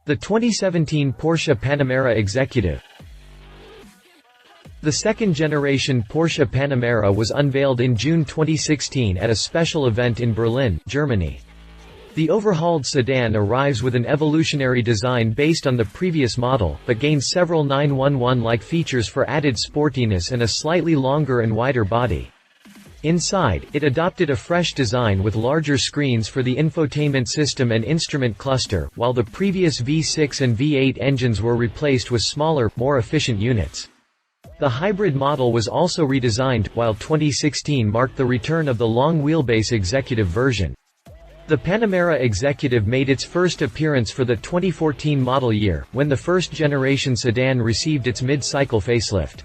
The 2017 Porsche Panamera Executive. The second-generation Porsche Panamera was unveiled in June 2016 at a special event in Berlin, Germany. The overhauled sedan arrives with an evolutionary design based on the previous model, but gains several 911-like features for added sportiness and a slightly longer and wider body. Inside, it adopted a fresh design with larger screens for the infotainment system and instrument cluster, while the previous V6 and V8 engines were replaced with smaller, more efficient units. The hybrid model was also redesigned, while 2016 marked the return of the long-wheelbase executive version. The Panamera Executive made its first appearance for the 2014 model year, when the first-generation sedan received its mid-cycle facelift.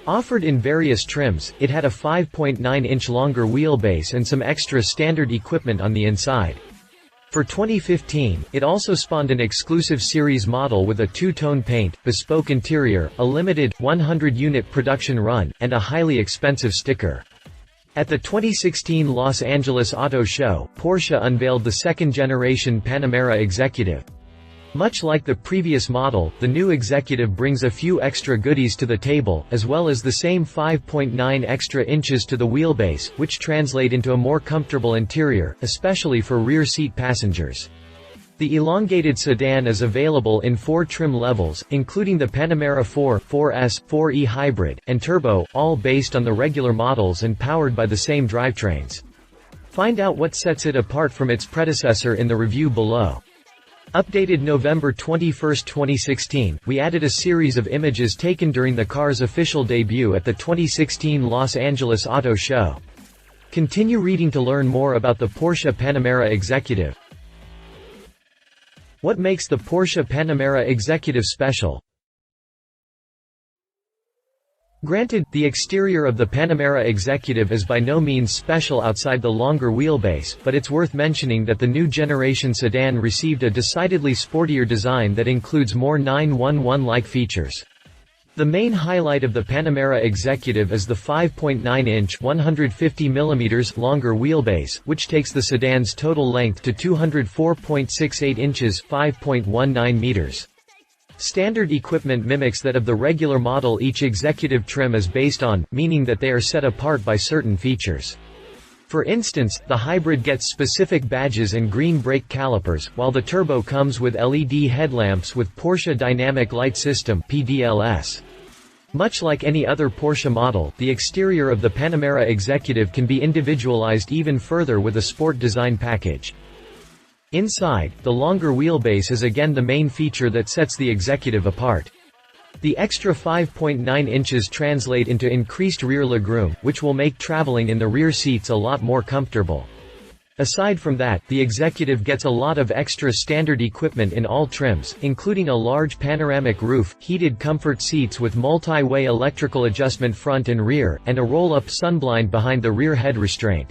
Offered in various trims, it had a 5.9-inch longer wheelbase and some extra standard equipment on the inside. For 2015, it also spawned an exclusive series model with a two-tone paint, bespoke interior, a limited, 100-unit production run, and a highly expensive sticker. At the 2016 Los Angeles Auto Show, Porsche unveiled the second-generation Panamera Executive. Much like the previous model, the new Executive brings a few extra goodies to the table, as well as the same 5.9 extra inches to the wheelbase, which translate into a more comfortable interior, especially for rear-seat passengers. The elongated sedan is available in 4 trim levels, including the Panamera 4, 4S, 4E Hybrid, and Turbo, all based on the regular models and powered by the same drivetrains. Find out what sets it apart from its predecessor in the review below. Updated November 21, 2016, we added a series of images taken during the car's official debut at the 2016 Los Angeles Auto Show. Continue reading to learn more about the Porsche Panamera Executive. What makes the Porsche Panamera Executive special? Granted, the exterior of the Panamera Executive is by no means special outside the longer wheelbase, but it's worth mentioning that the new generation sedan received a decidedly sportier design that includes more 911-like features. The main highlight of the Panamera Executive is the 5.9-inch (150mm) longer wheelbase, which takes the sedan's total length to 204.68 inches (5.19 meters). Standard equipment mimics that of the regular model each executive trim is based on, meaning that they are set apart by certain features. For instance, the hybrid gets specific badges and green brake calipers, while the turbo comes with LED headlamps with Porsche Dynamic Light System (PDLS). Much like any other Porsche model, the exterior of the Panamera Executive can be individualized even further with a sport design package. Inside, the longer wheelbase is again the main feature that sets the Executive apart. The extra 5.9 inches translate into increased rear legroom, which will make traveling in the rear seats a lot more comfortable. Aside from that, the Executive gets a lot of extra standard equipment in all trims, including a large panoramic roof, heated comfort seats with multi-way electrical adjustment front and rear, and a roll-up sunblind behind the rear head restraint.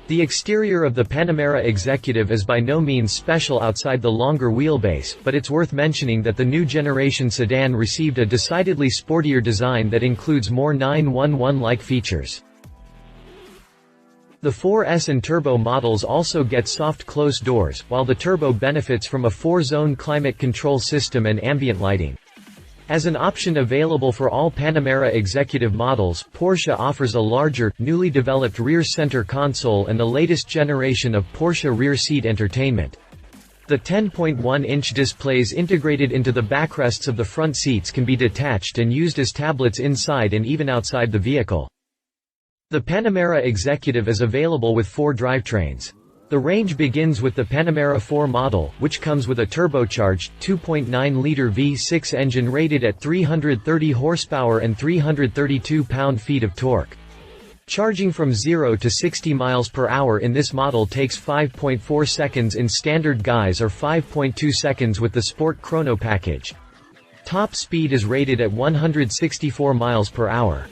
The exterior of the Panamera Executive is by no means special outside the longer wheelbase, but it's worth mentioning that the new generation sedan received a decidedly sportier design that includes more 911-like features. The 4S and Turbo models also get soft closed doors, while the Turbo benefits from a 4-zone climate control system and ambient lighting. As an option available for all Panamera Executive models, Porsche offers a larger, newly developed rear center console and the latest generation of Porsche rear seat entertainment. The 10.1-inch displays integrated into the backrests of the front seats can be detached and used as tablets inside and even outside the vehicle. The Panamera Executive is available with 4 drivetrains. The range begins with the Panamera 4 model, which comes with a turbocharged, 2.9-liter V6 engine rated at 330 horsepower and 332 pound-feet of torque. Charging from 0 to 60 miles per hour in this model takes 5.4 seconds in standard guise or 5.2 seconds with the Sport Chrono package. Top speed is rated at 164 miles per hour.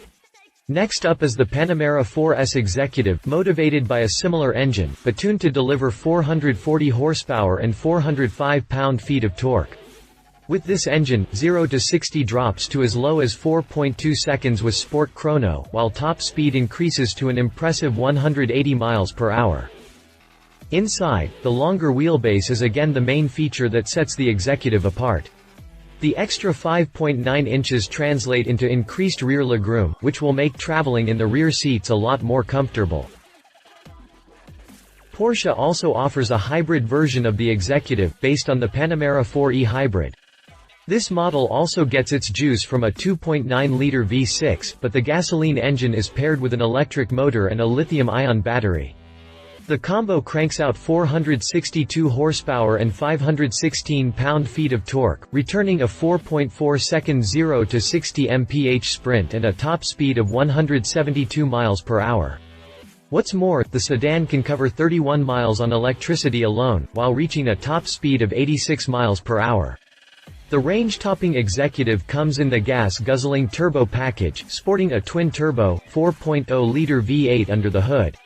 Next up is the Panamera 4S Executive, motivated by a similar engine, but tuned to deliver 440 horsepower and 405 pound-feet of torque. With this engine, 0 to 60 drops to as low as 4.2 seconds with Sport Chrono, while top speed increases to an impressive 180 miles per hour. Inside, the longer wheelbase is again the main feature that sets the executive apart. The extra 5.9 inches translate into increased rear legroom, which will make traveling in the rear seats a lot more comfortable. Porsche also offers a hybrid version of the executive, based on the Panamera 4e hybrid. This model also gets its juice from a 2.9-liter V6, but the gasoline engine is paired with an electric motor and a lithium-ion battery. The combo cranks out 462 horsepower and 516 pound-feet of torque, returning a 4.4-second 0 to 60 mph sprint and a top speed of 172 miles per hour. What's more, the sedan can cover 31 miles on electricity alone, while reaching a top speed of 86 miles per hour. The range-topping executive comes in the gas-guzzling turbo package, sporting a twin-turbo, 4.0-liter V8 under the hood.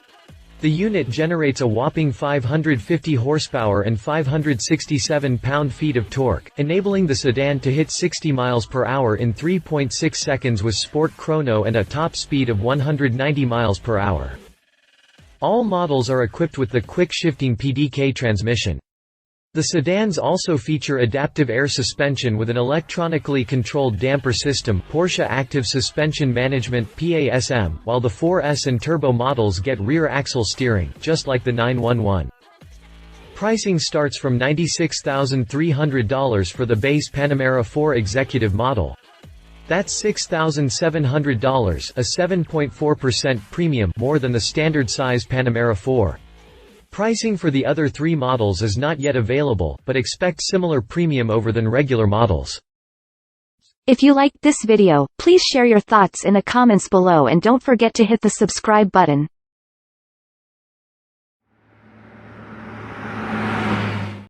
The unit generates a whopping 550 horsepower and 567 pound-feet of torque, enabling the sedan to hit 60 miles per hour in 3.6 seconds with sport chrono and a top speed of 190 miles per hour. All models are equipped with the quick-shifting PDK transmission. The sedans also feature adaptive air suspension with an electronically controlled damper system, Porsche Active Suspension Management (PASM), while the 4S and Turbo models get rear axle steering, just like the 911. Pricing starts from $96,300 for the base Panamera 4 executive model. That's $6,700, a 7.4% premium, more than the standard-size Panamera 4. Pricing for the other three models is not yet available, but expect similar premium over than regular models. If you liked this video, please share your thoughts in the comments below and don't forget to hit the subscribe button.